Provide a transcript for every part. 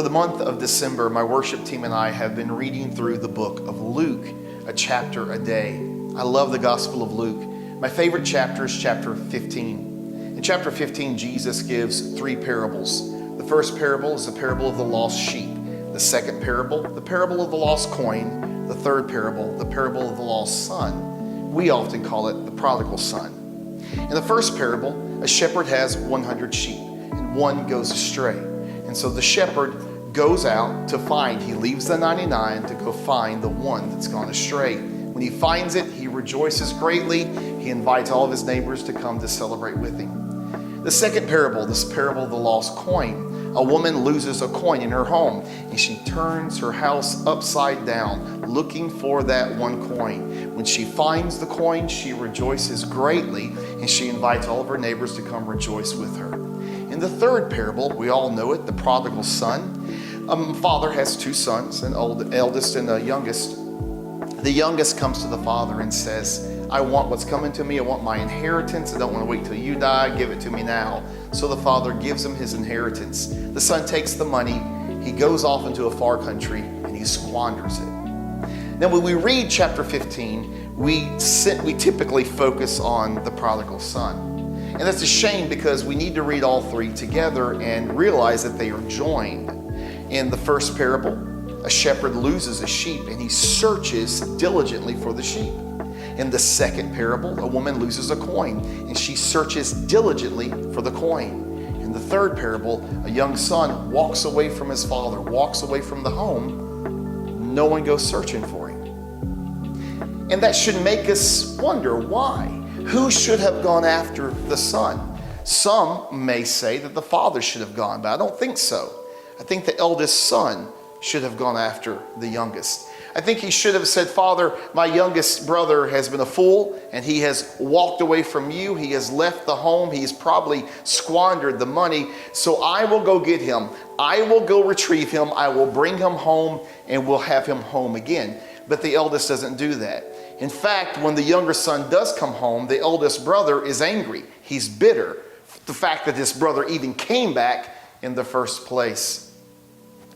For the month of December, my worship team and I have been reading through the book of Luke, a chapter a day. I love the Gospel of Luke. My favorite chapter is chapter 15. In chapter 15, Jesus gives three parables. The first parable is the parable of the lost sheep. The second parable, the parable of the lost coin. The third parable, the parable of the lost son. We often call it the prodigal son. In the first parable, a shepherd has 100 sheep, and one goes astray. And so the shepherd goes out to find, he leaves the 99 to go find the one that's gone astray. When he finds it, he rejoices greatly. He invites all of his neighbors to come to celebrate with him. The second parable, this parable of the lost coin. A woman loses a coin in her home, and she turns her house upside down looking for that one coin. When she finds the coin, she rejoices greatly, and she invites all of her neighbors to come rejoice with her. In the third parable, we all know it, the prodigal son. Father has two sons, an eldest and a youngest. The youngest comes to the father and says, I want what's coming to me. I want my inheritance. I don't want to wait till you die. Give it to me now. So the father gives him his inheritance. The son takes the money. He goes off into a far country and he squanders it. Now, when we read chapter 15, we typically focus on the prodigal son. And that's a shame because we need to read all three together and realize that they are joined. In the first parable, a shepherd loses a sheep and he searches diligently for the sheep. In the second parable, a woman loses a coin and she searches diligently for the coin. In the third parable, a young son walks away from his father, walks away from the home. No one goes searching for him. And that should make us wonder why. Who should have gone after the son? Some may say that the father should have gone, but I don't think so. I think the eldest son should have gone after the youngest. I think he should have said, Father, my youngest brother has been a fool and he has walked away from you. He has left the home. He's probably squandered the money. So I will go get him. I will go retrieve him. I will bring him home and we'll have him home again. But the eldest doesn't do that. In fact, when the younger son does come home, the eldest brother is angry. He's bitter. The fact that this brother even came back in the first place.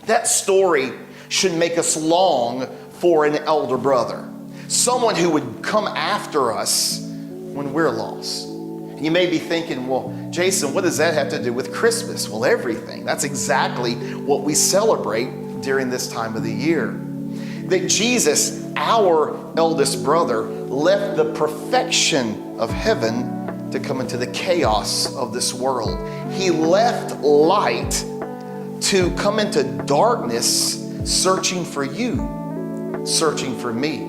That story should make us long for an elder brother. Someone who would come after us when we're lost. You may be thinking, well, Jason, what does that have to do with Christmas? Well, everything. That's exactly what we celebrate during this time of the year. That Jesus, our eldest brother, left the perfection of heaven to come into the chaos of this world. He left light to come into darkness, searching for you, searching for me.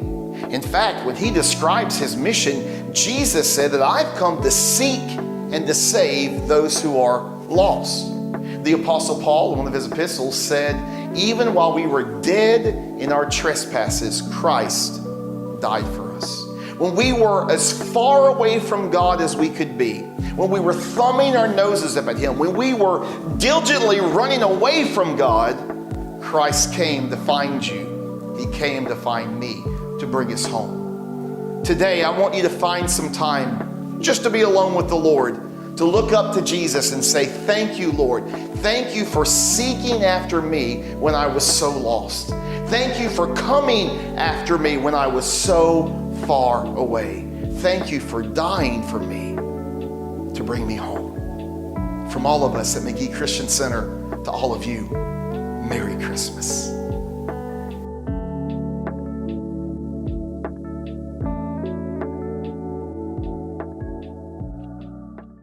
In fact, when he describes his mission, Jesus said that I've come to seek and to save those who are lost. The Apostle Paul, in one of his epistles, said, even while we were dead in our trespasses, Christ died for us. When we were as far away from God as we could be, when we were thumbing our noses up at him, when we were diligently running away from God, Christ came to find you. He came to find me, to bring us home. Today, I want you to find some time just to be alone with the Lord, to look up to Jesus and say, thank you, Lord. Thank you for seeking after me when I was so lost. Thank you for coming after me when I was so far away. Thank you for dying for me to bring me home. From all of us at McGehee Christian Center to all of you, Merry Christmas.